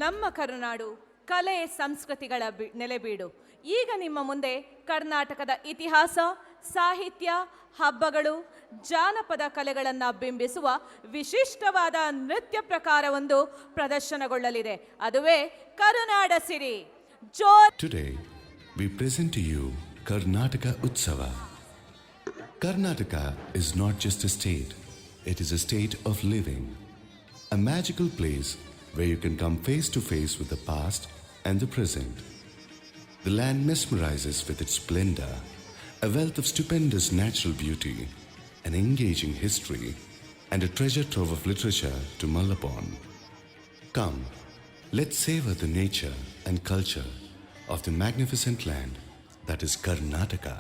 ನಮ್ಮ ಕರುನಾಡು ಕಲೆ ಸಂಸ್ಕೃತಿಗಳ ನೆಲೆಬೀಡು. ಈಗ ನಿಮ್ಮ ಮುಂದೆ ಕರ್ನಾಟಕದ ಇತಿಹಾಸ, ಸಾಹಿತ್ಯ, ಹಬ್ಬಗಳು, ಜಾನಪದ ಕಲೆಗಳನ್ನು ಬಿಂಬಿಸುವ ವಿಶಿಷ್ಟವಾದ ನೃತ್ಯ ಪ್ರಕಾರವೊಂದು ಪ್ರದರ್ಶನಗೊಳ್ಳಲಿದೆ. ಅದುವೇ ಕರುನಾಡ ಸಿರಿ. Today we present to you Karnataka Utsava. Karnataka is not just a state, it is a state of living. A magical place where you can come face to face with the past and the present. The land mesmerizes with its splendor, a wealth of stupendous natural beauty, an engaging history, and a treasure trove of literature to mull upon. Come, let's savor the nature and culture of the magnificent land that is Karnataka.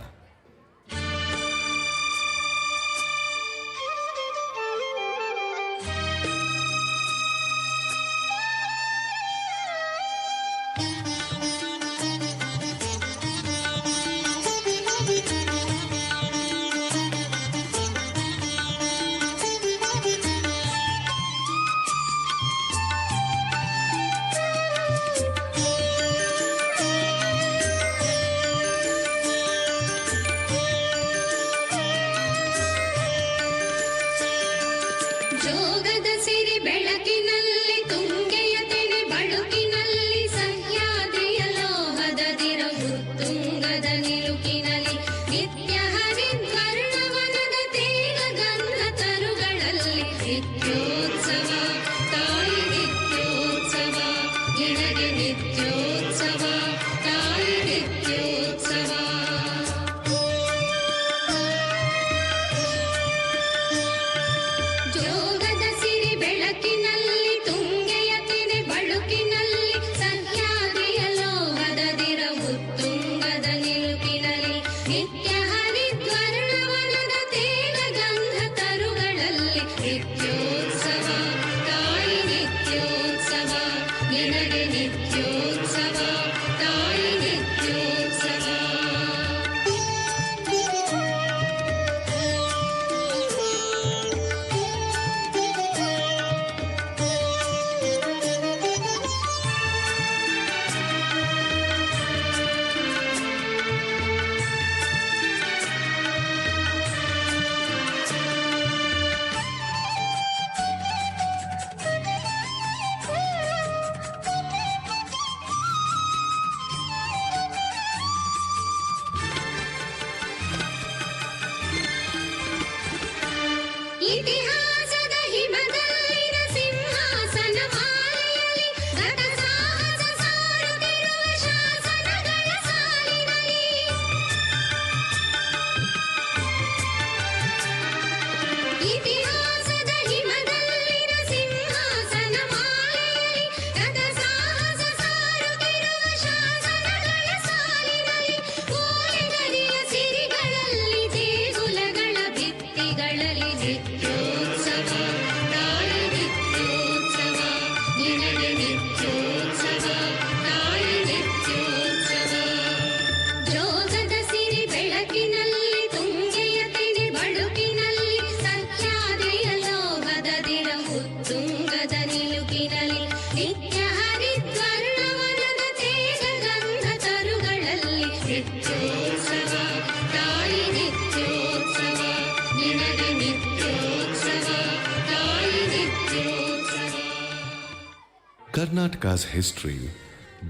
Karnataka's history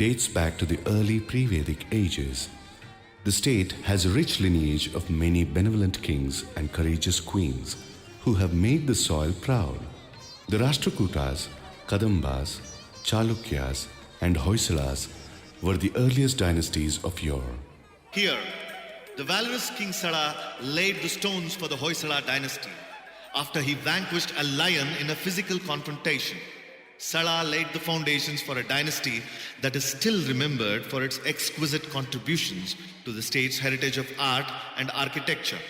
dates back to the early pre-Vedic ages. The state has a rich lineage of many benevolent kings and courageous queens who have made the soil proud. The Rashtrakutas, Kadambas, Chalukyas, and Hoysalas were the earliest dynasties of yore. Here, the valorous King Sala laid the stones for the Hoysala dynasty after he vanquished a lion in a physical confrontation. Sala laid the foundations for a dynasty that is still remembered for its exquisite contributions to the state's heritage of art and architecture.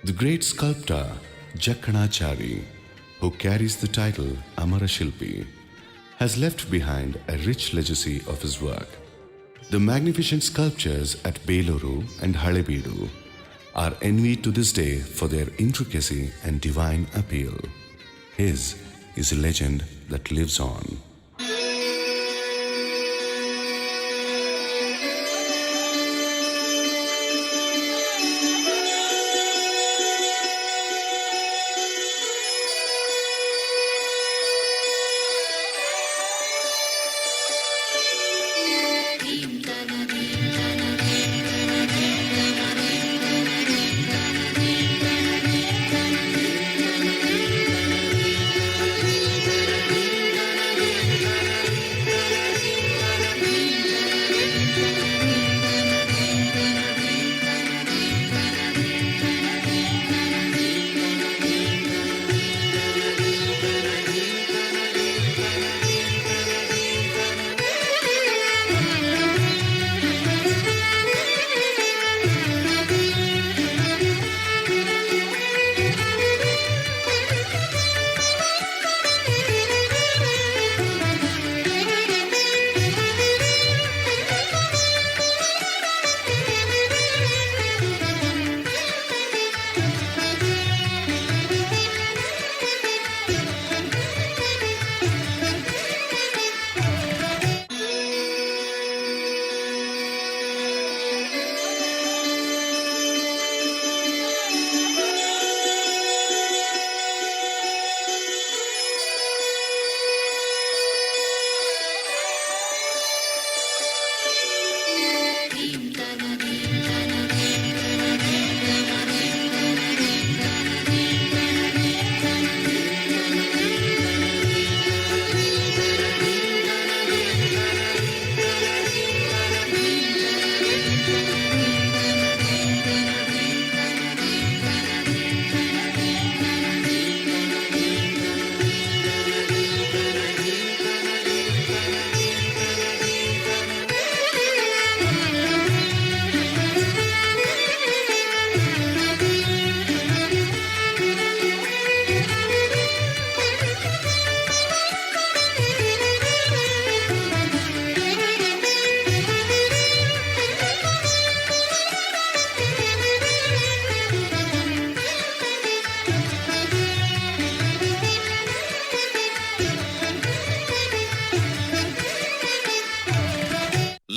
The great sculptor Jakkanachari, who carries the title Amarashilpi, has left behind a rich legacy of his work. The magnificent sculptures at Beluru and Halebeedu are envied to this day for their intricacy and divine appeal. His is a legend that lives on.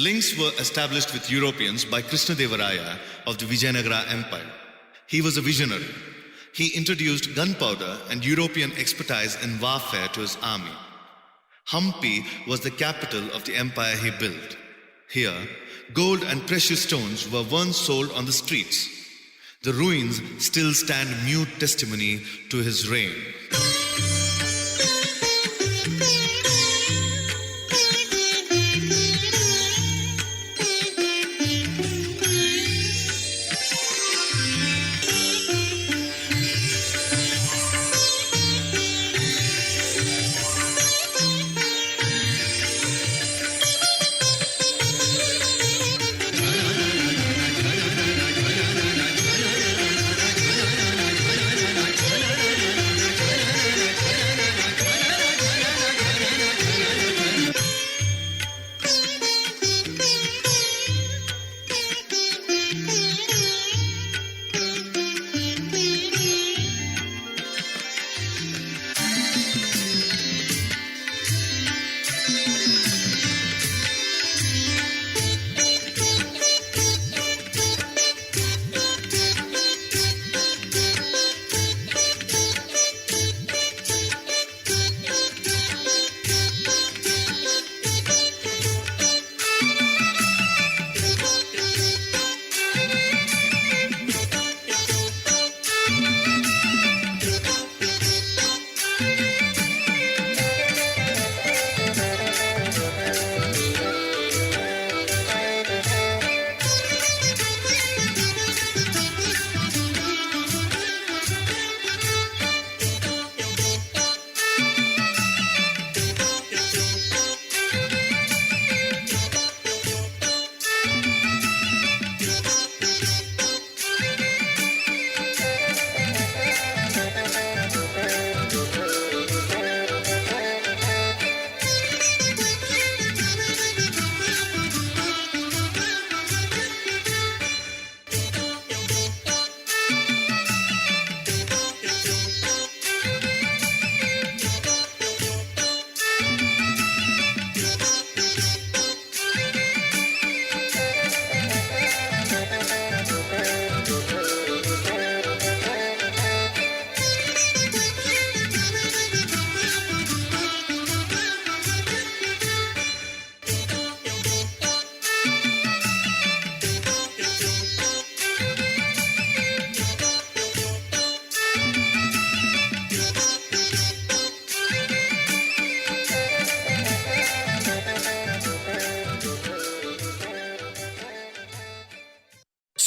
Links were established with Europeans by Krishnadevaraya of the Vijayanagara Empire. He was a visionary. He introduced gunpowder and European expertise in warfare to his army. Hampi was the capital of the empire he built. Here, gold and precious stones were once sold on the streets. The ruins still stand mute testimony to his reign.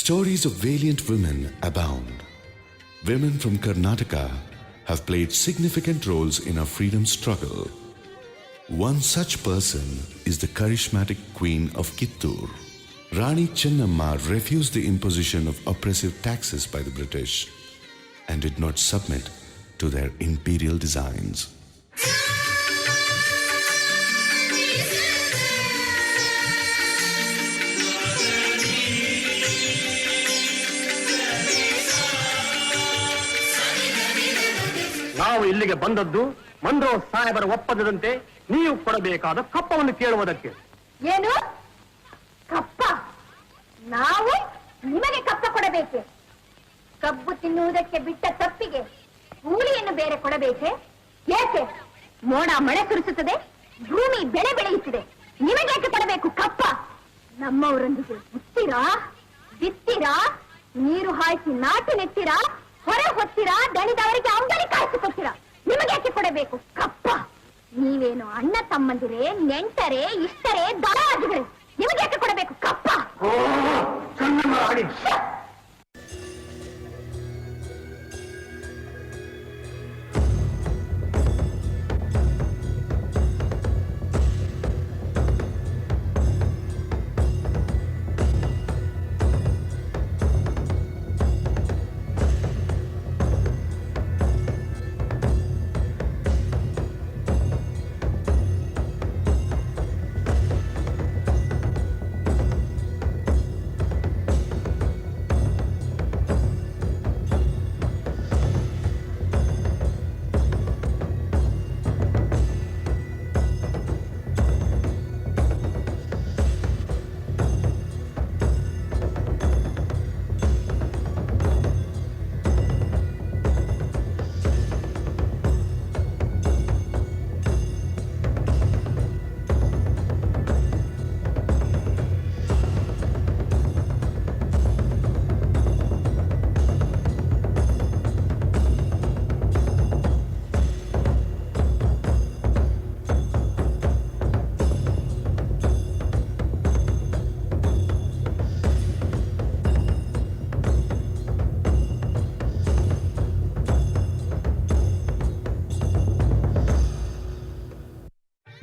Stories of valiant women abound. Women from Karnataka have played significant roles in our freedom struggle. One such person is the charismatic Queen of Kittur. Rani Chennamma refused the imposition of oppressive taxes by the British and did not submit to their imperial designs. ನಾವು ಇಲ್ಲಿಗೆ ಬಂದದ್ದು ಮಂಡ್ರೋ ಸಾಹೇಬರ ಒಪ್ಪಂದದಂತೆ ನೀವು ಕೊಡಬೇಕಾದ ಕಪ್ಪವನ್ನು ಕೇಳುವುದಕ್ಕೆ. ಏನು ಕಪ್ಪ? ನಾವು ನಿಮಗೆ ಕಪ್ಪ ಕೊಡಬೇಕೆ? ಕಬ್ಬು ತಿನ್ನುವುದಕ್ಕೆ ಬಿಟ್ಟ ತಪ್ಪಿಗೆ ಕೂಲಿಯನ್ನು ಬೇರೆ ಕೊಡಬೇಕೆ? ಏಕೆ? ಮೋಡ ಮಳೆ ಸುರಿಸುತ್ತದೆ, ಭೂಮಿ ಬೆಳೆ ಬೆಳೆಯುತ್ತಿದೆ, ನಿಮಗೇಕೆ ಕೊಡಬೇಕು ಕಪ್ಪ? ನಮ್ಮವರೊಂದಿಗೆ ಮುತ್ತೀರಾ, ಬಿತ್ತೀರಾ, ನೀರು ಹಾಯಿಸಿ ನಾಟಿ ನೆತ್ತೀರಾ, ಹೊರ ಹೊತ್ತೀರಾ, ದಣಿದವರಿಗೆ ಅಂಗಡಿ ಕಾಯಿಸಿಕೊಡ್ತೀರಾ, ನಿಮಗೇಕೆ ಕೊಡಬೇಕು ಕಪ್ಪ? ನೀವೇನು ಅಣ್ಣ ತಮ್ಮಂದಿರೇ, ನೆಂಟರೇ, ಇಷ್ಟರೇ, ದರಾಜುಗಳೇ, ನಿಮಗೇಕೆ ಕೊಡಬೇಕು ಕಪ್ಪ?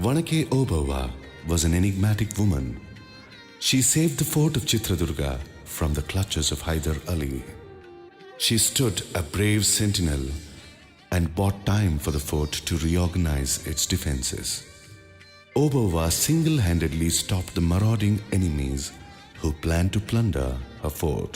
Vanake Oberoi was an enigmatic woman. She saved the fort of Chitradurga from the clutches of Hyder Ali. She stood a brave sentinel and bought time for the fort to reorganize its defenses. Oberoi single-handedly stopped the marauding enemies who planned to plunder her fort.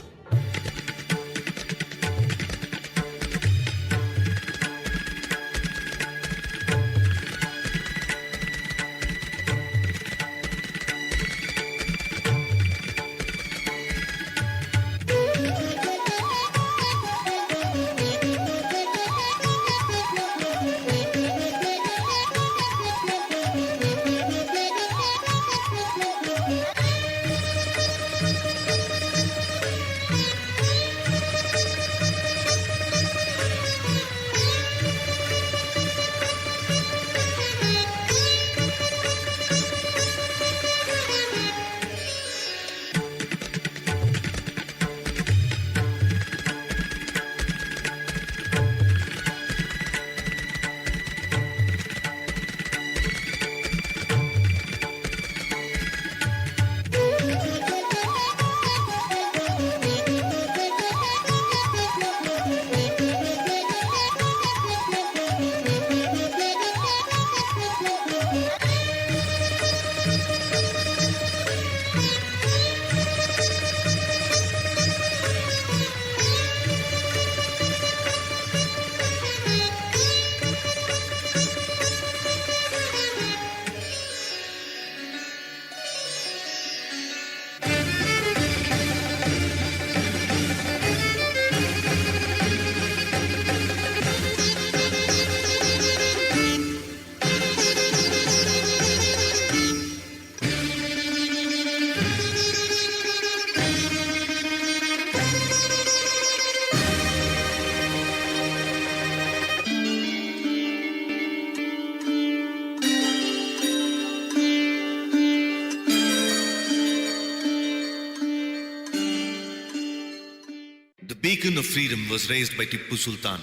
beacon of freedom was raised by Tippu Sultan,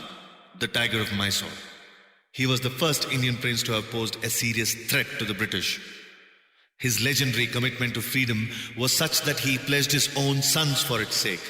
the Tiger of Mysore. He was the first Indian prince to have posed a serious threat to the British. His legendary commitment to freedom was such that he pledged his own sons for its sake.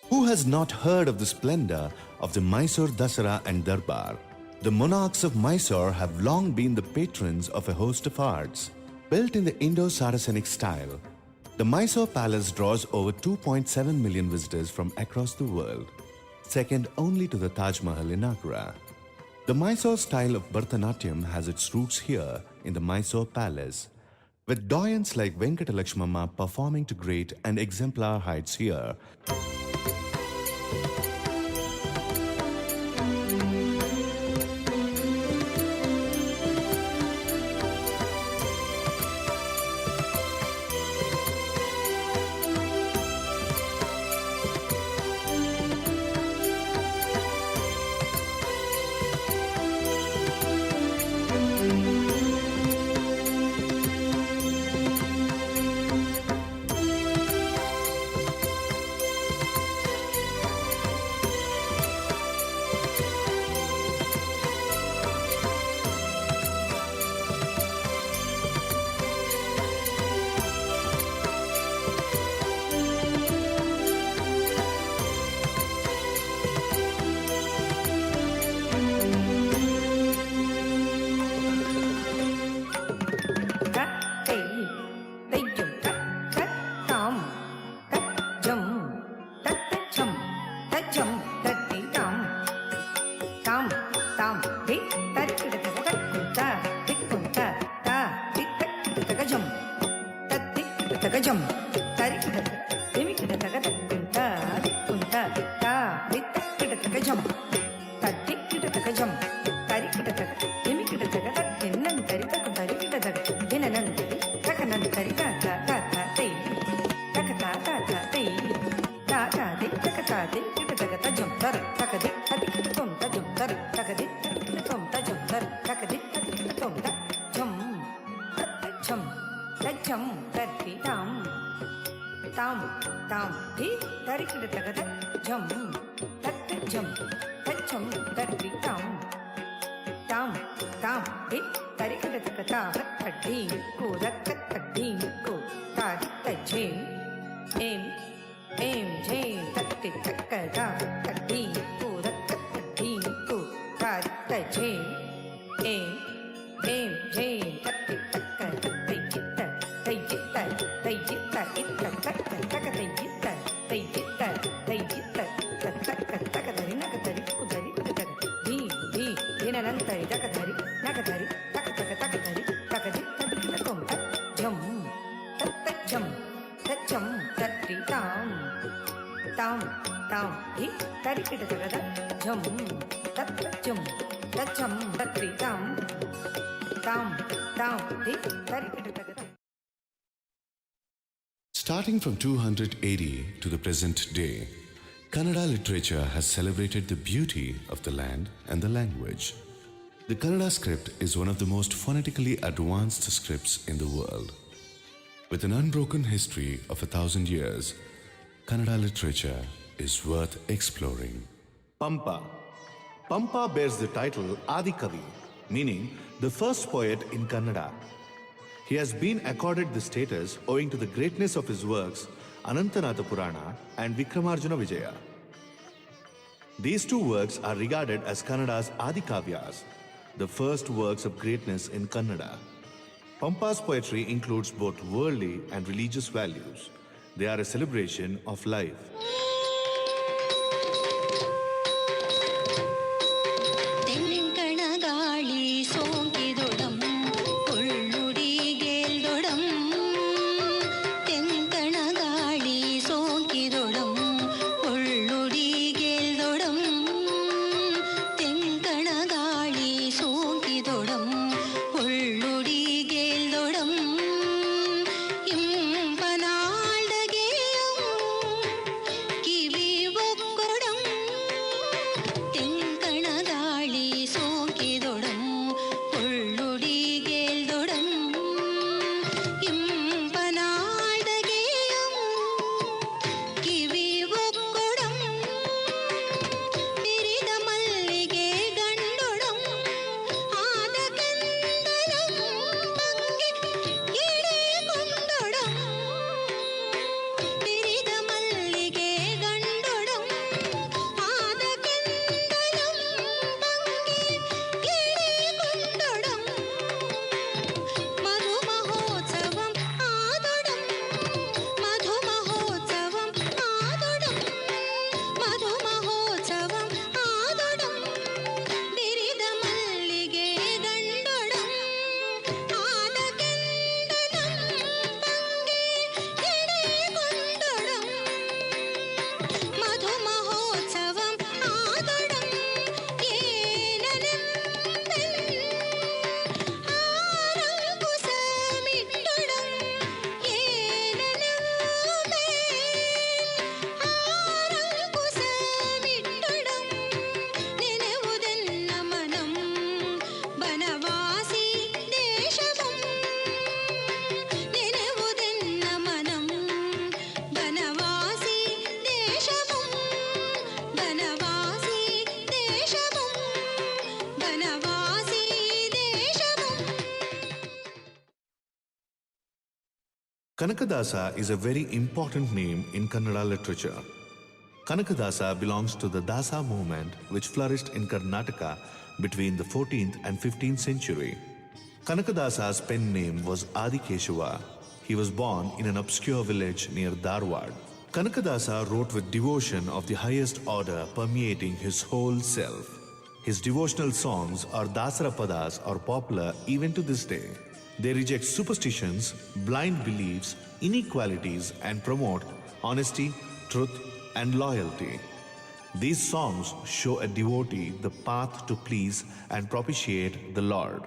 Who has not heard of the splendor of the Mysore Dasara and Darbar? The monarchs of Mysore have long been the patrons of a host of arts. Built in the Indo-Saracenic style, the Mysore Palace draws over 2.7 million visitors from across the world, second only to the Taj Mahal in Agra. The Mysore style of Bharatanatyam has its roots here in the Mysore Palace, with doyens like Venkatalakshmamma performing to great and exemplar heights here. గజం తరికిట తిమికిట తగదక్కుంట దిక్కుంట తా దిత్తకిట గజం తద్దిక్కిట గజం తరికిట తగ తిమికిట తగద తిన్నంతరి తగ తరికిట తగ దిననంతరి తగనంతరి తాత తాత తై తగ తాత తై తాత ది తగ తాతి కిట తగ తజం తర తగది తదికిట తొం తజం తర తగది తదికిట తొం తజం తర తగది తదికిట తొం తజం తజం తజం తర్తి తాం తాం తాం ది తరికిట తగద జం తజం తజం తర్తి తాం తాం తాం ది తరికిట తగద హత్తి కోదక్క తద్ది కో తాది తజే ఏం ఏం జే తత్తి తక్కద తద్ది కోదక్క తద్ది కో తాది తజే ఏం ఏం జే తత్తి తక్కద తైజిత్త తైజిత్త తైజిత్త ఇత్త తక్క తక తైజిత్త తైజిత్త తైజిత్త తక్క తక ధరి నక ధరి కుదరి కుదరి ధీ ధీ దిననంతరి తక ధరి నక ధరి తక తక తక ధరి తక ది తదికిట తొం జం ಜಂ ತಚ್ಚಂ ತಟ್ಟಿ ತಾಂ ತಾಂ ತಾಂ ಧಿ ತರಿಕಿಟ ತಗದ ಝಂ ತತ್ತ ಜಂ ತಚ್ಚಂ ತಟ್ಟಿ ತಾಂ ತಾಂ ತಾಂ ಧಿ ತರಿಕಿಟ ತಗದ. Starting from 200 AD to the present day, Kannada literature has celebrated the beauty of the land and the language. The Kannada script is one of the most phonetically advanced scripts in the world. With an unbroken history of 1,000 years, Kannada literature is worth exploring. Pampa. Pampa bears the title Adikavi, meaning the first poet in Kannada. He has been accorded this status owing to the greatness of his works Anantanatha Purana and Vikramarjuna Vijaya. These two works are regarded as Kannada's Adikavyas, the first works of greatness in Kannada. Pampa's poetry includes both worldly and religious values. They are a celebration of life. Kanakadasa is a very important name in Kannada literature. Kanakadasa belongs to the Dasa movement which flourished in Karnataka between the 14th and 15th century. Kanakadasa's pen name was Adikeshava. He was born in an obscure village near Dharwad. Kanakadasa wrote with devotion of the highest order permeating his whole self. His devotional songs or Dasarapadas are popular even to this day. They reject superstitions, blind beliefs, inequalities and promote honesty, truth and loyalty. These songs show a devotee the path to please and propitiate the Lord.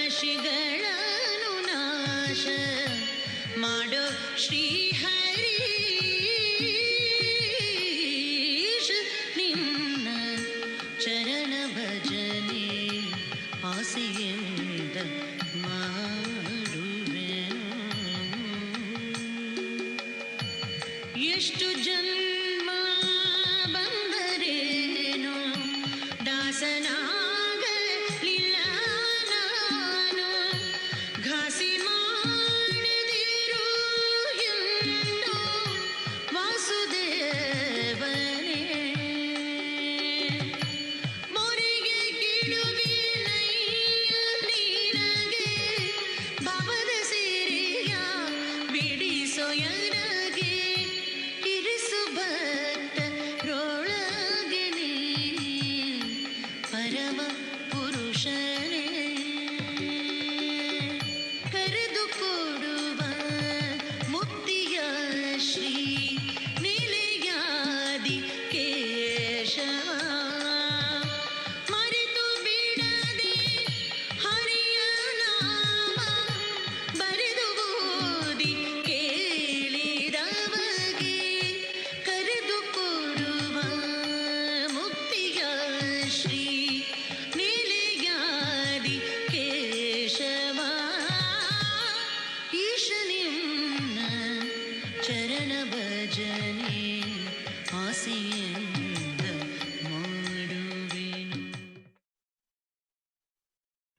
ದೋಷರಾಶಿಗಳನ್ನು ನಾಶ ಮಾಡೋ ಶ್ರೀಹರೀಶ ನಿನ್ನ ಚರಣ ಭಜನೆ ಆಸೆಯಿಂದ ಮಾಡುವೆನು. ಎಷ್ಟು ಜನ್ಮ ಬಂದರೇನು ದಾಸನ ಮೊರೆಗೆ ಗಿಡುವಿನಯ್ಯ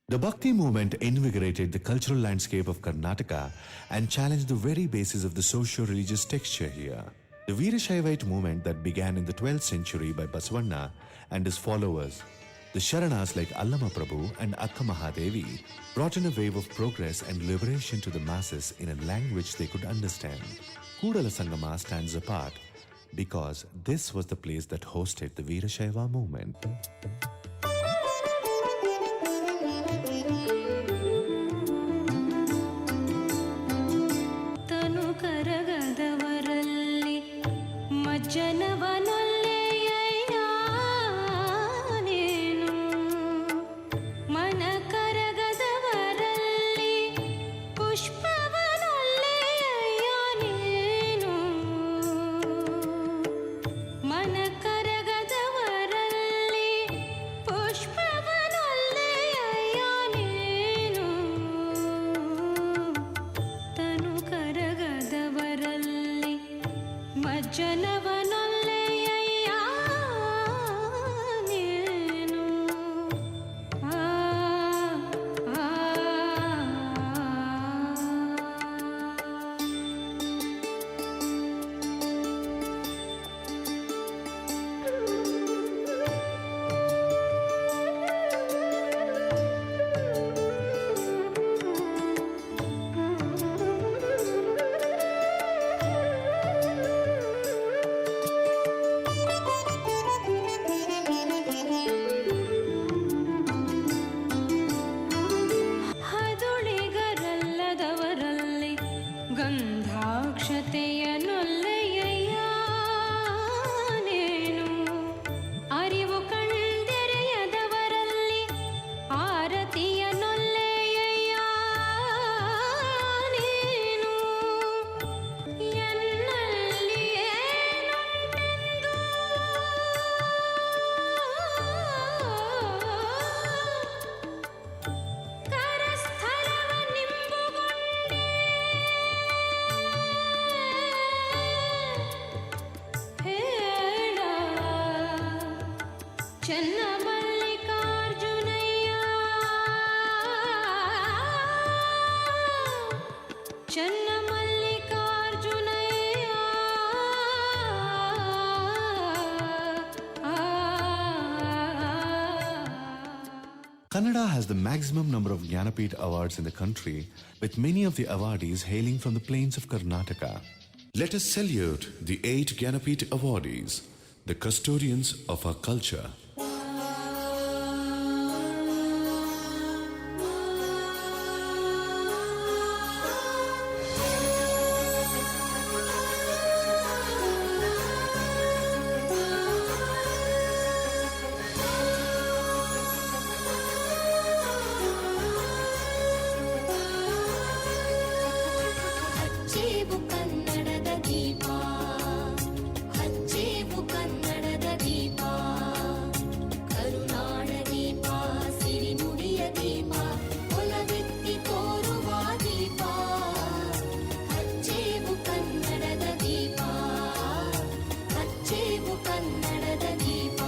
The Bhakti movement invigorated the cultural landscape of Karnataka and challenged the very basis of the socio-religious texture here. The Veerashaivite movement that began in the 12th century by Basavanna and his followers, the Sharanas like Allama Prabhu and Akka Mahadevi, brought in a wave of progress and liberation to the masses in a language they could understand. Kudala Sangama stands apart because this was the place that hosted the Veerashaiva movement. ತನು ಕರಗದವರಲ್ಲಿ ಮಜ್ಜನವನೊಲ್ಲೆಯ ನೀನು ಮನ ಕರಗದವರಲ್ಲಿ ಪುಷ್ಪವನೊಲ್ಲೆಯ ನೀನು ಮನ ಕರಗದವರಲ್ಲಿ ಪುಷ್ಪವನೊಲ್ಲೆಯ ನೀನು ತನು ಕರಗದವರಲ್ಲಿ ಮಜ್ಜನವನೊಲ್ಲೆಯ ನೀನು ಆ ಆ ಹದುಳಿಗರಲ್ಲದವರಲ್ಲಿ ಗಂಧಾಕ್ಷತೆಯ ನೊಲ್ಲೆಯ ನೀನು ಅರಿವು ಕಣ್ದೆರೆಯದವರಲ್ಲಿ ಆರತಿಯ ನೊಲ್ಲೆಯ ನೀನು ಎನ್ನಲ್ಲಿ ಏನುಂಟೆಂದು ಕರಸ್ಥಲವ ನಿಂಬುಗೊಂಡೆ ಹೇಳ ಚೆನ್ನ ಮಲ್ಲಿಕಾರ್ಜುನಯ್ಯ ಚೆನ್ನ Mallikarjunaiah Kannada has the maximum number of Jnanapith awards in the country, with many of the awardees hailing from the plains of Karnataka. Let us salute the 8 Jnanapith awardees, the custodians of our culture. ಹಚ್ಚೇವು ಕನ್ನಡದ ದೀಪ ಹಚ್ಚೇವು ಕನ್ನಡದ ದೀಪ ಕರುನಾಡ ದೀಪ ಸಿರಿನುಡಿಯ ದೀಪ ಒಲವೆತ್ತಿ ತೋರುವ ದೀಪ ಹಚ್ಚೇವು ಕನ್ನಡದ ದೀಪ ಹಚ್ಚೇವು ಕನ್ನಡದ ದೀಪ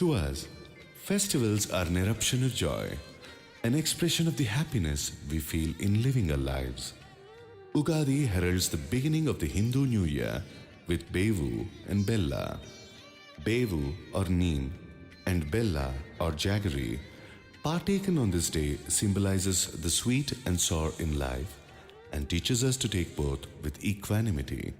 To us, festivals are an eruption of joy, an expression of the happiness we feel in living our lives. Ugadi heralds the beginning of the Hindu New Year with Bevu and Bella. Bevu or neem and Bella or jaggery, partaken on this day, symbolizes the sweet and sour in life and teaches us to take both with equanimity.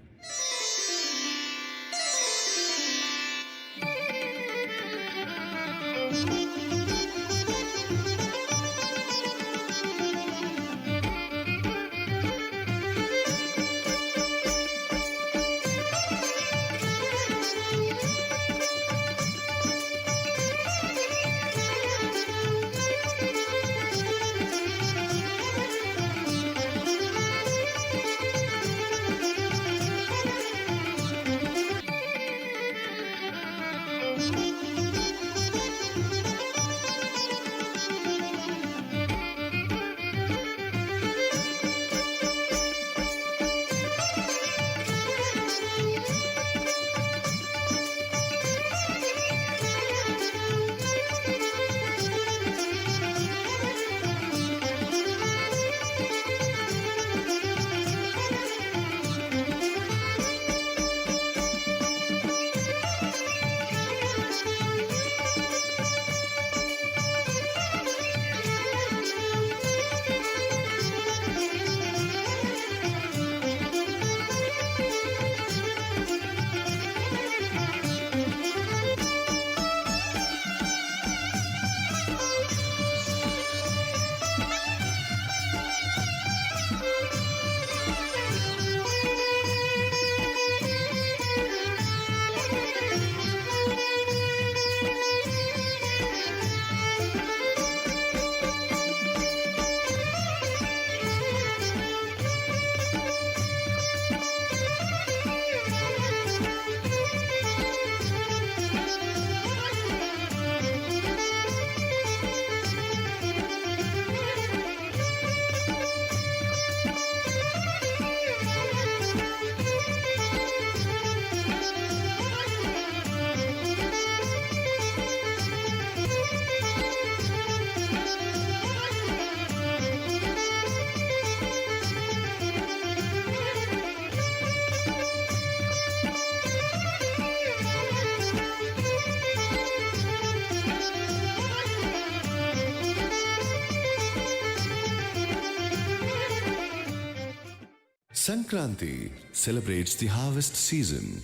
Sankranti celebrates the harvest season.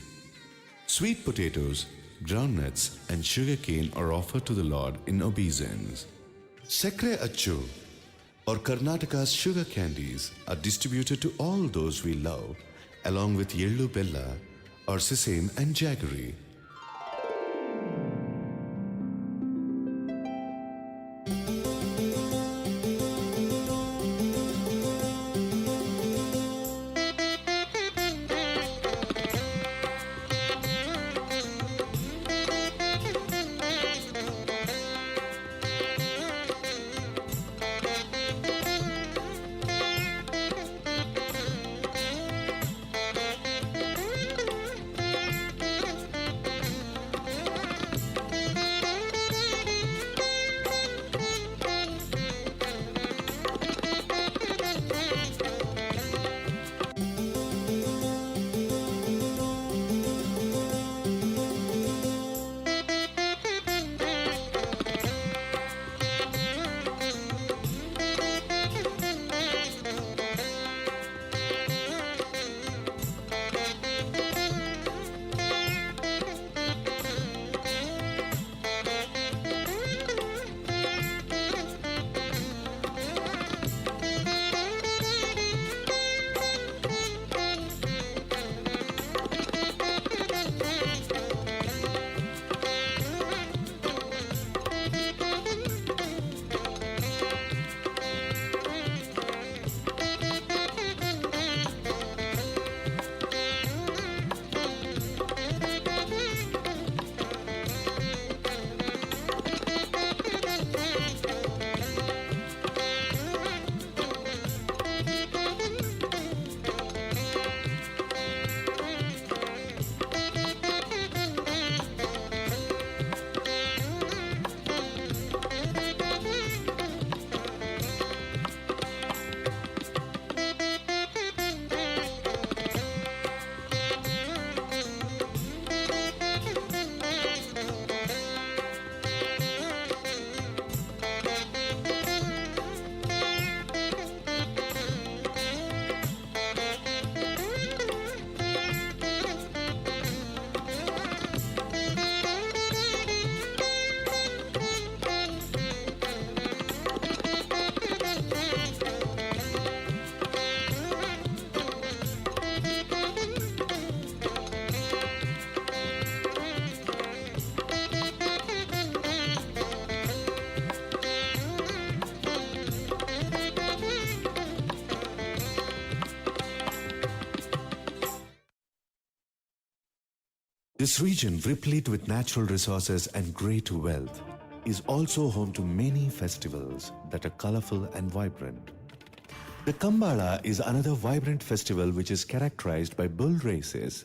Sweet potatoes, groundnuts, and sugarcane are offered to the Lord in obeisance. Sekre Achu, or Karnataka's sugar candies, are distributed to all those we love, along with Yellu Bella, or sesame and jaggery. This region, replete with natural resources and great wealth, is also home to many festivals that are colorful and vibrant. The Kambala is another vibrant festival which is characterized by bull races.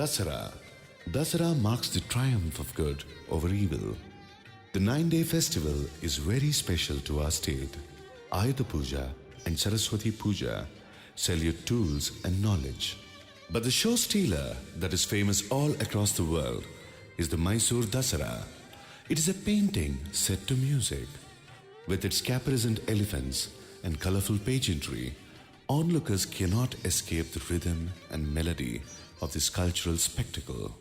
Dasara. Dasara marks the triumph of good over evil. The 9-day festival is very special to our state. Ayuda Puja and Saraswati Puja salute tools and knowledge. But the show stealer that is famous all across the world is the Mysore Dasara. It is a painting set to music. With its caparisoned elephants and colorful pageantry, onlookers cannot escape the rhythm and melody of this cultural spectacle.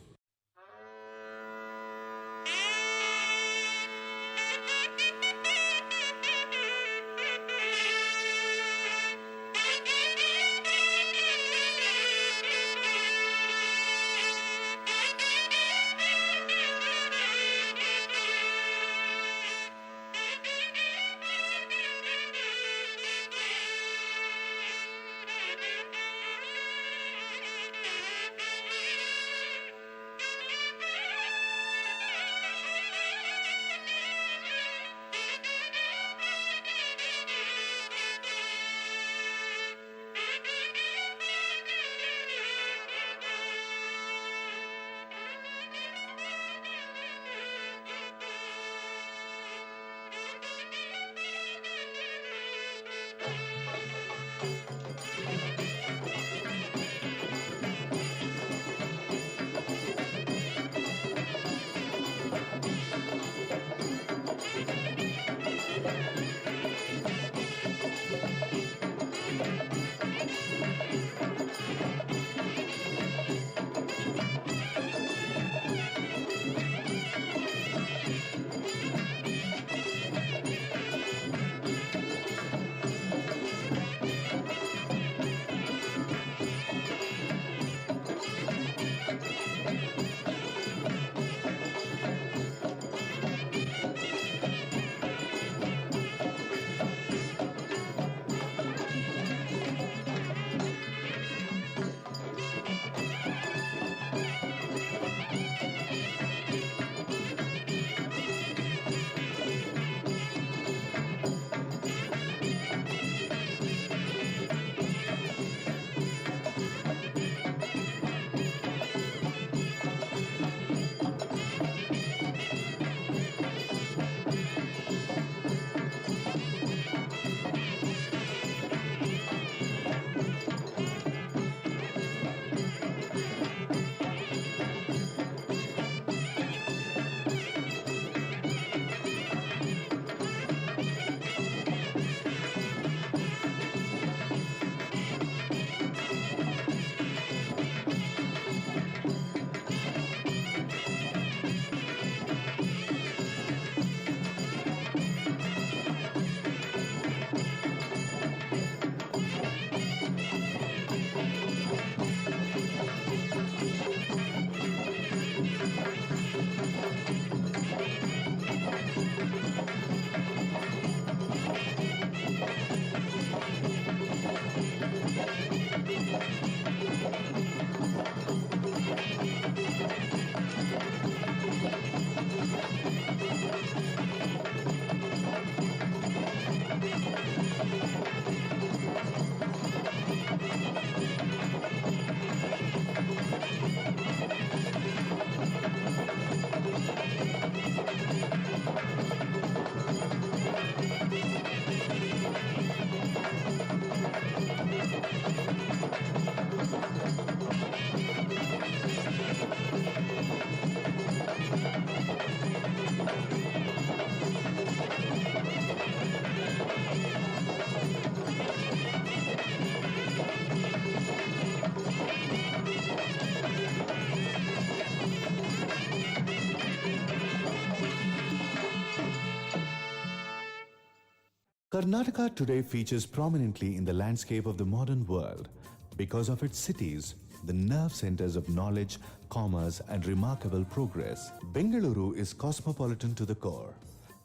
Karnataka today features prominently in the landscape of the modern world because of its cities, the nerve centers of knowledge, commerce, and remarkable progress. Bengaluru is cosmopolitan to the core.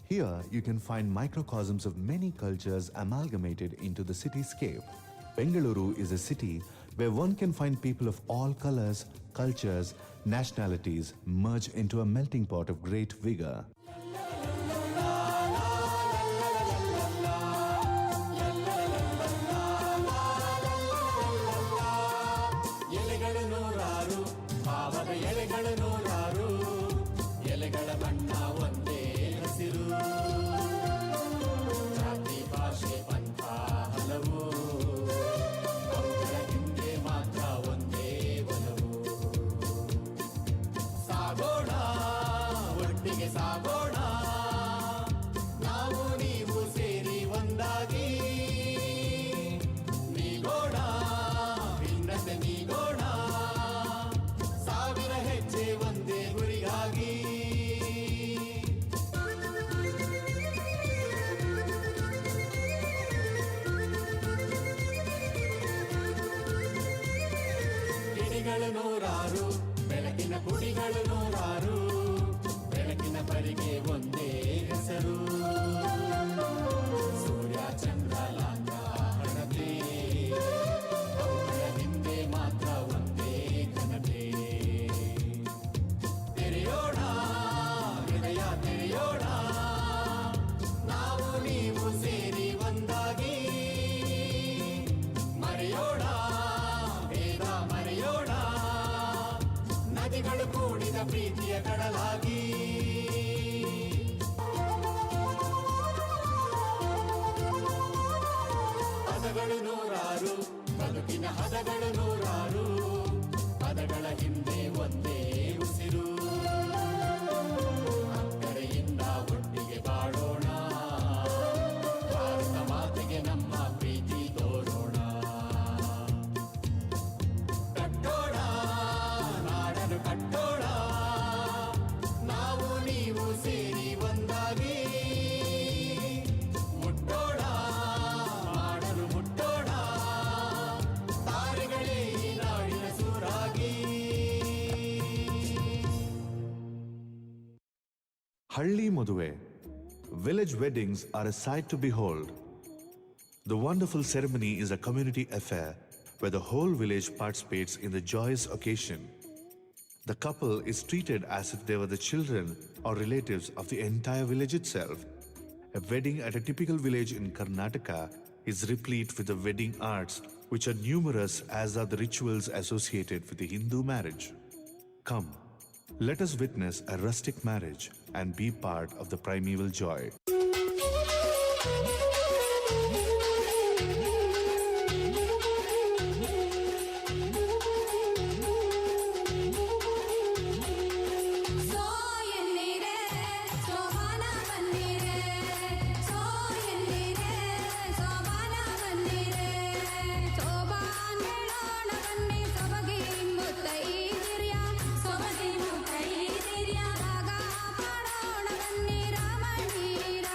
Here, you can find microcosms of many cultures amalgamated into the cityscape. Bengaluru is a city where one can find people of all colors, cultures, nationalities merge into a melting pot of great vigor. ನೂರಾರು ಬೆಳಕಿನ ಕುಡಿಗಳು ನೂರಾರು ಬೆಳಕಿನ ಪರಿಗೆ ಒಂದೇ ಹೆಸರು ಸೂರ್ಯ ಚಂದ್ರ ಲಾಂಗ ಹಣತೆ ಅವುಗಳ ಹಿಂದೆ ಮಾತ್ರ ಒಂದೇ ಘನತೆ ತೆರೆಯೋಣ ಹೃದಯ ತೆರೆಯೋಣ ನಾವು ನೀವು ಸೇರಿ ಒಂದಾಗಿ ಮರೆಯೋಣ ಭೇದ ಮರೆಯೋಣ ನದಿಗಳು ಕೂಡಿದ ಪ್ರೀತಿಯ ಕಡಲಾಗಿ ಪದಗಳು ನೂರಾರು ಬದುಕಿನ ಹದಗಳು ನೂರಾರು ಪದಗಳ ಹಿಂದೆ ಒಂದೇ ಉಸಿರು ಅಕ್ಕರೆಯಿಂದ ಒಟ್ಟಿಗೆ ಬಾಳೋಣ ಭಾರತ ಮಾತೆಗೆ ನಮ್ಮ ಪ್ರೀತಿ ತೋರೋಣ ಕಟ್ಟೋಣ ನಾಡನ್ನು ಕಟ್ಟೋಣ ನಾವು ನೀವು ಸೇರಿ ಒಂದಾಗಿ ಮುಟ್ಟೋಣ ಮಾಡಲು ಮುಟ್ಟೋಣ ತಾರೆಗಳೇ ಈ ನಾಡಿನ ಸೂರಾಗಿ Halli Maduve. Village weddings are a sight to behold. The wonderful ceremony is a community affair where the whole village participates in the joyous occasion. The couple is treated as if they were the children or relatives of the entire village itself. A wedding at a typical village in Karnataka is replete with the wedding arts, which are numerous as are the rituals associated with the Hindu marriage. Come, let us witness a rustic marriage and be part of the primeval joy. ಸೋ ಎನ್ನೀರೆ ಸೋಮಾನ ಬನ್ನೀರೆ ಸೋ ಎನ್ನೀರೆ ಸೋಮಾನ ಬನ್ನೀರೆ ಸೋಬಾನ್ ಹೇಳೋಣ ಬನ್ನಿ ಸೊಬಗಿ ಮುತ್ತೈದಿರ್ಯ ಸೊಬಗಿ ಮುತ್ತೈದಿರ್ಯ ರಾಗ ಮಾಡೋಣ ಬನ್ನಿ ರಾಮಣ್ಣೀರ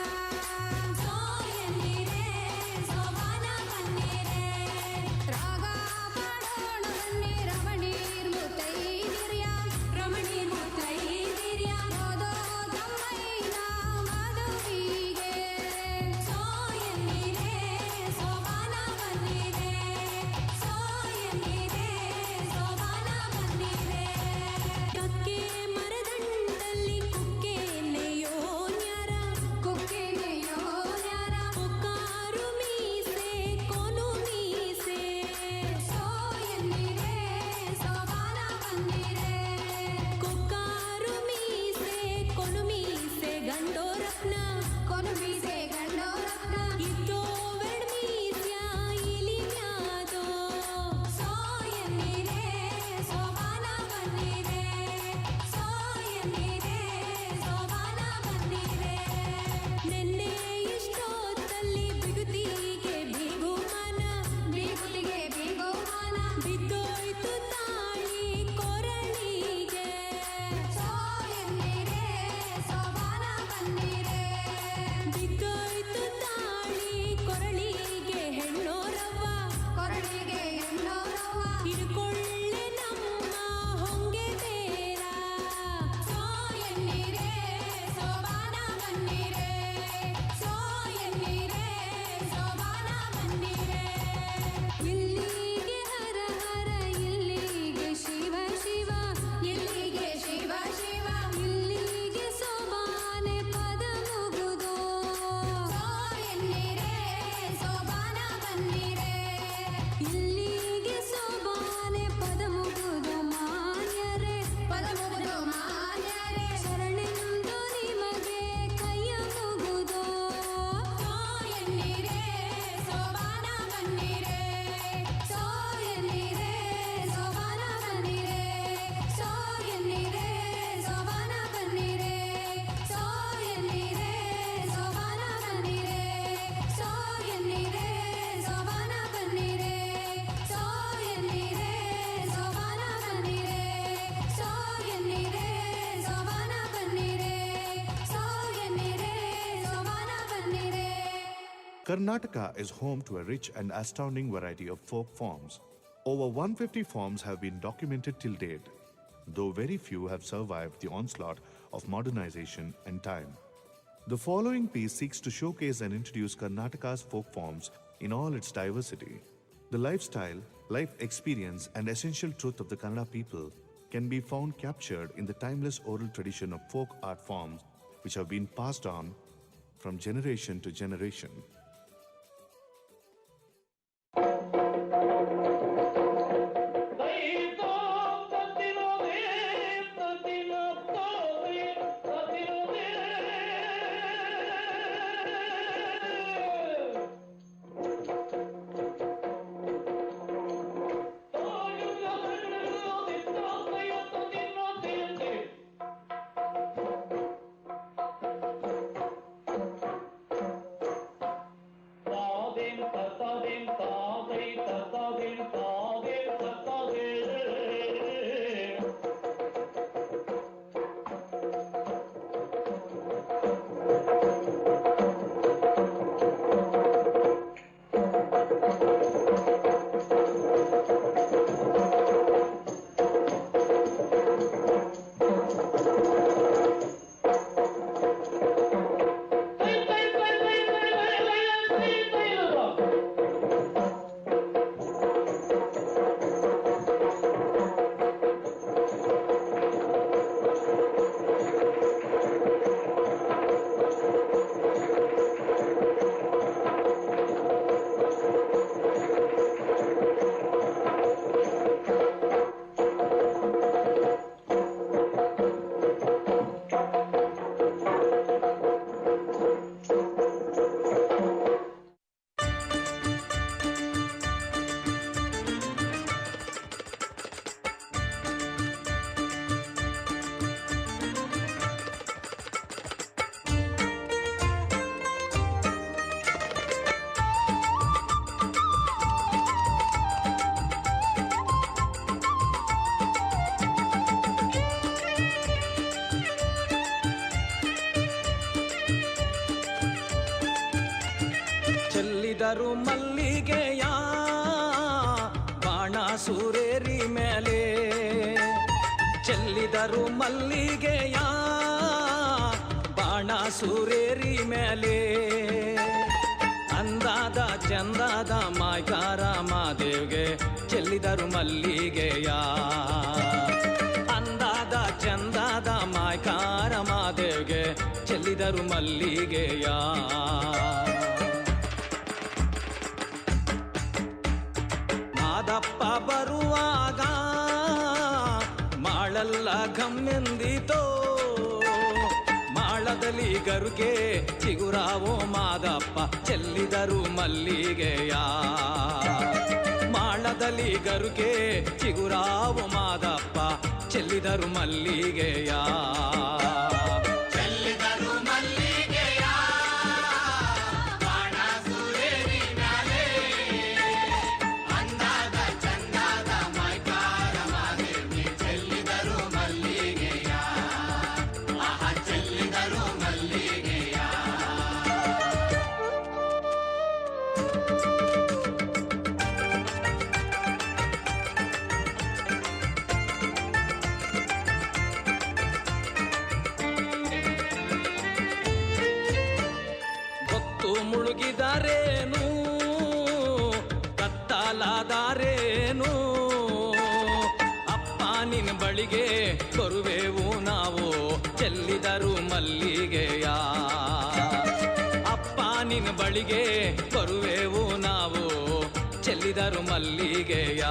Karnataka is home to a rich and astounding variety of folk forms. Over 150 forms have been documented till date, though very few have survived the onslaught of modernization and time. The following piece seeks to showcase and introduce Karnataka's folk forms in all its diversity. The lifestyle, life experience, and essential truth of the Kannada people can be found captured in the timeless oral tradition of folk art forms which have been passed on from generation to generation. ಚೆಲ್ಲಿದರು ಮಲ್ಲಿಗೆಯ ಬಾಣ ಸೂರೇರಿ ಮೇಲೆ, ಚೆಲ್ಲಿದರು ಮಲ್ಲಿಗೆಯ ಬಾಣ ಸೂರೇರಿ ಮೇಲೆ, ಅಂದಾದ ಚಂದಾದ ಮಾಯ್ಕಾರ ಮಾದೇವ್ಗೆ ಚೆಲ್ಲಿದರು ಮಲ್ಲಿಗೆಯ, ಅಂದಾದ ಚಂದಾದ ಮಾಯ್ಕಾರ ಮಾದೇವ್ಗೆ ಚೆಲ್ಲಿದರು ಮಲ್ಲಿಗೆಯ. ಮಾದಪ್ಪ ಬರುವಾಗ ಮಾಳಲ್ಲ ಘಮ್ಮೆಂದಿತೋ, ಮಾಳದಲ್ಲಿ ಗರುಗೆ ಚಿಗುರಾವೋ ಮಾದಪ್ಪ ಚೆಲ್ಲಿದರು ಮಲ್ಲಿಗೆಯ, ಮಾಳದಲ್ಲಿ ಗರುಗೆ ಚಿಗುರಾವೋ ಮಾದಪ್ಪ ಚೆಲ್ಲಿದರು ಮಲ್ಲಿಗೆಯ. ಮುಳುಗಿದರೇನು ಕತ್ತಲಾದಾರೇನು, ಅಪ್ಪ ನಿನ್ನ ಬಳಿಗೆ ಬರುವೆವು ನಾವು ಚೆಲ್ಲಿದರು ಮಲ್ಲಿಗೆಯ, ಅಪ್ಪ ನಿನ್ನ ಬಳಿಗೆ ಬರುವೆವು ನಾವು ಚೆಲ್ಲಿದರು ಮಲ್ಲಿಗೆಯ.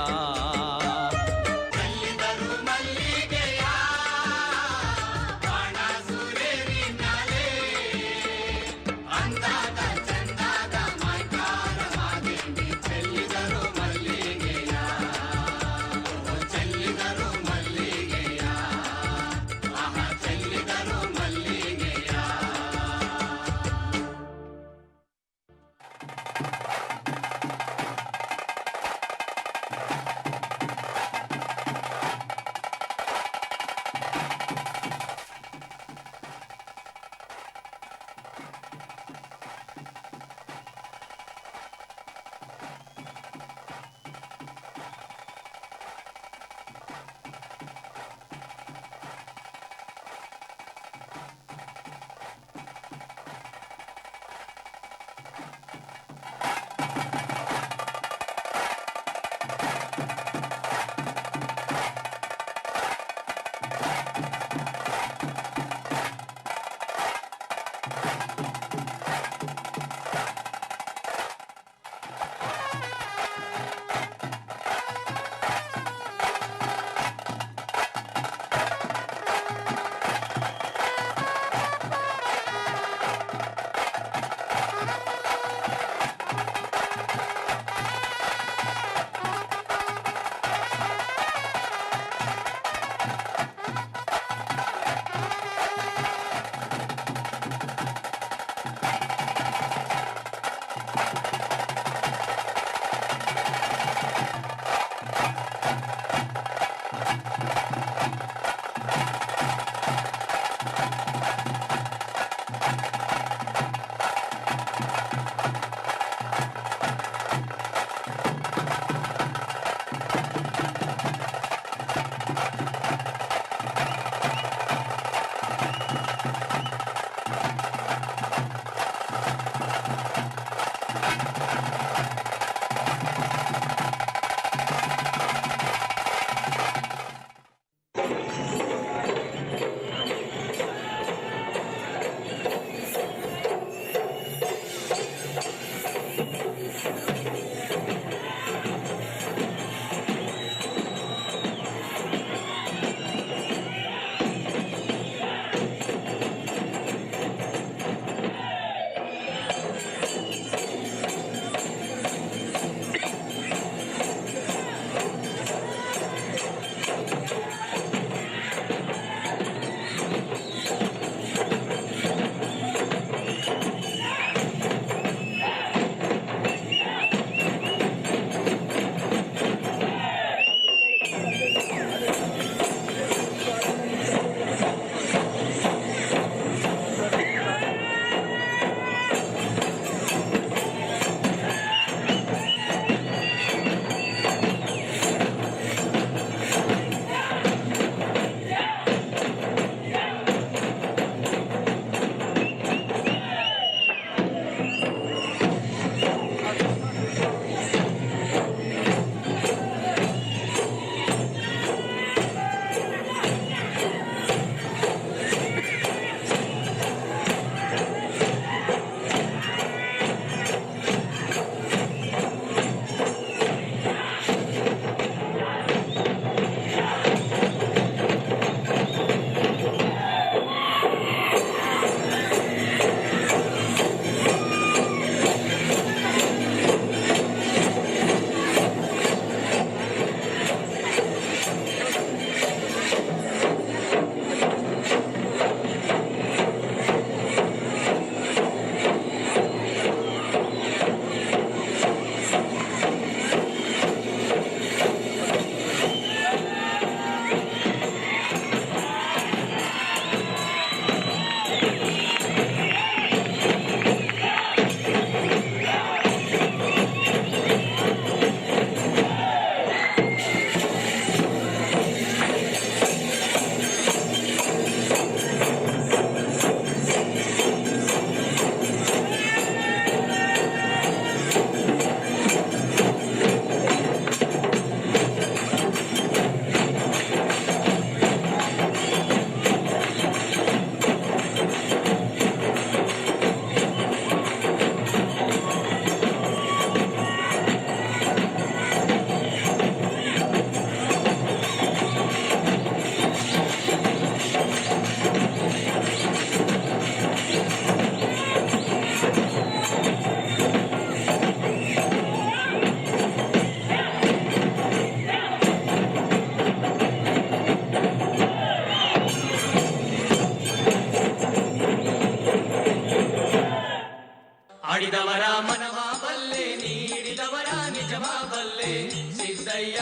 ಸಿದ್ದಯ್ಯ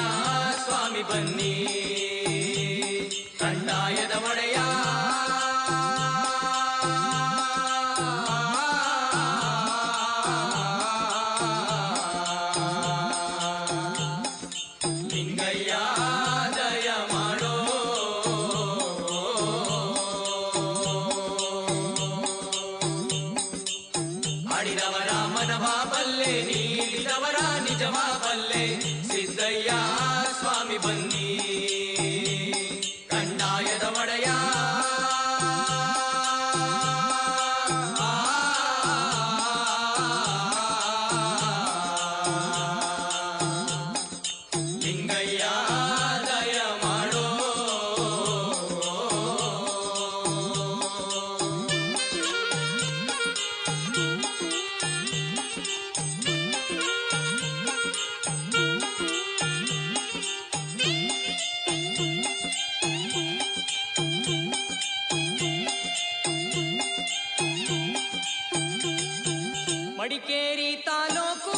ಸ್ವಾಮಿ ಬನ್ನಿ ಕಂದಾಯದ ಒಡೆಯ ಲಿಂಗಯ್ಯ ದಯ ಮಾಡೋ ಆಡಿದವರ ಮನವ ಬಲ್ಲೆ ನೀಡಿದವರ ನಿಜವ ಬಲ್ಲೆ ಸಿದ್ದಯ್ಯ ಸ್ವಾಮಿ ಬನ್ನಿ ಕಂದಾಯದ ಒಡೆಯ ಲಿಂಗಯ್ಯ ದಯ ಮಾಡೋ ಮಡಿಕೇರಿ ತಾಲೂಕು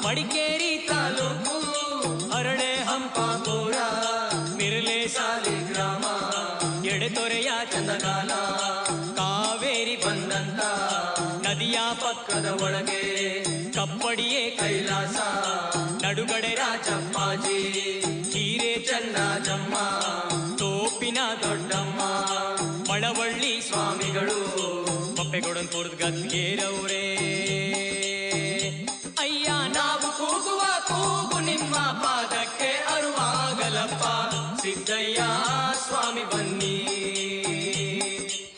ಮಡಿಕೇರಿ ತಾಲೂಕು ಅರಳೆ ಹಂಪಾಪುರ ಮಿರ್ಲೆ ಶಾಲೆ ಗ್ರಾಮ ಎಡೆತೊರೆಯ ಚಂದಗಾಲ ಕಾವೇರಿ ಬಂದಂತ ನದಿಯ ಪಕ್ಕದ ಒಳಗೆ ಕಪ್ಪಡಿಯೇ ಕೈಲಾಸ ನಡುಗಡೆ ರಾಜಪ್ಪಾಜಿ ಹೀರೆ ಚನ್ನಜಮ್ಮ ತೋಪಿನ ದೊಡ್ಡಮ್ಮ ಮಳವಳ್ಳಿ ಸ್ವಾಮಿಗಳು ಪಪ್ಪೆಗೌಡನ್ಪುರದ ಗದ್ಗೇರವ್ರೇ ಅಯ್ಯ ನಾವು ಕೂಗುವ ಕೂಗು ನಿಮ್ಮ ಪಾದಕ್ಕೆ ಅರುವಾಗಲಪ್ಪ ಸಿದ್ದಯ್ಯ ಸ್ವಾಮಿ ಬನ್ನಿ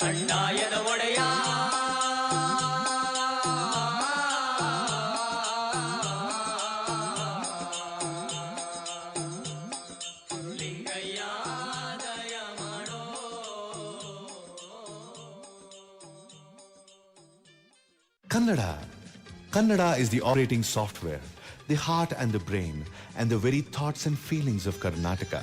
ಕಂದಾಯದ ಒಡೆಯ ಲಿಂಗಯ್ಯ ದಯ ಮಾಡೋ Kannada. Kannada is the operating software, the heart and the brain, and the very thoughts and feelings of Karnataka.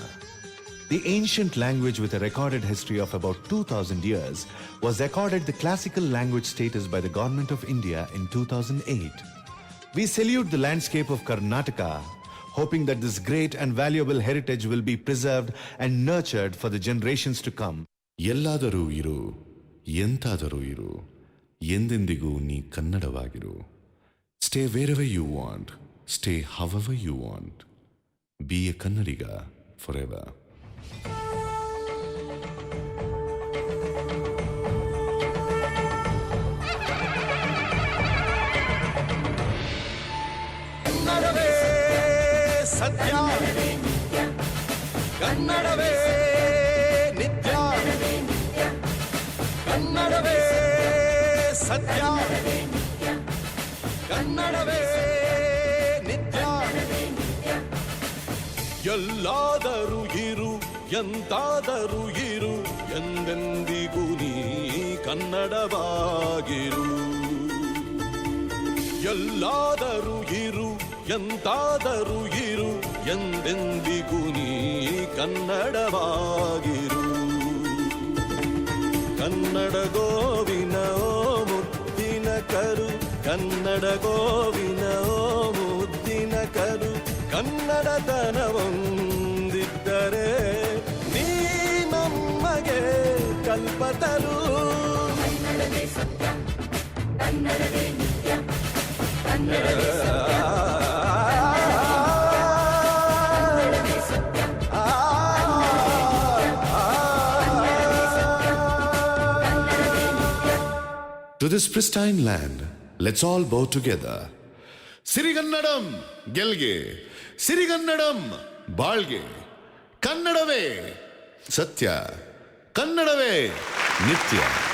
The ancient language with a recorded history of about 2000 years was accorded the classical language status by the Government of India in 2008. We salute the landscape of Karnataka, hoping that this great and valuable heritage will be preserved and nurtured for the generations to come. ಎಲ್ಲಾದರೂ ಇರು, ಎಂತಾದರೂ ಇರು, ಎಂದೆಂದಿಗೂ ನೀ ಕನ್ನಡವಾಗಿರು. Stay wherever you want, stay however you want. Be a Kannadiga forever. ಕನ್ನಡವೇ ಸತ್ಯ ಕನ್ನಡವೇ ನಿತ್ಯ ಕನ್ನಡವೇ ಸತ್ಯ ಕನ್ನಡವೇ ನಿತ್ಯ ಎಲ್ಲಾದರೂ ಇರು ಎಂತಾದರೂ ಇರು ಎಂದೆಂದಿಗೂ ನೀ ಕನ್ನಡವಾಗಿರು ಎಲ್ಲಾದರೂ ಇರು ಎಂತಾದರೂ ಇರು ಎಂದೆಂದಿಗೂ ನೀ ಕನ್ನಡವಾಗಿರು ಕನ್ನಡ ಗೋವಿನ ಓ ಮುದ್ದಿನ ಕರು ಕನ್ನಡ ಗೋವಿನ ಓ ಮುದ್ದಿನ ಕರು ಕನ್ನಡತನವೊಂದಿದ್ದರೆ ನೀ ನಮಗೆ ಕಲ್ಪತರು To this pristine land, let's all bow together. Sirigannadam gelge, Sirigannadam balge, Kannadave satya, Kannadave nitya.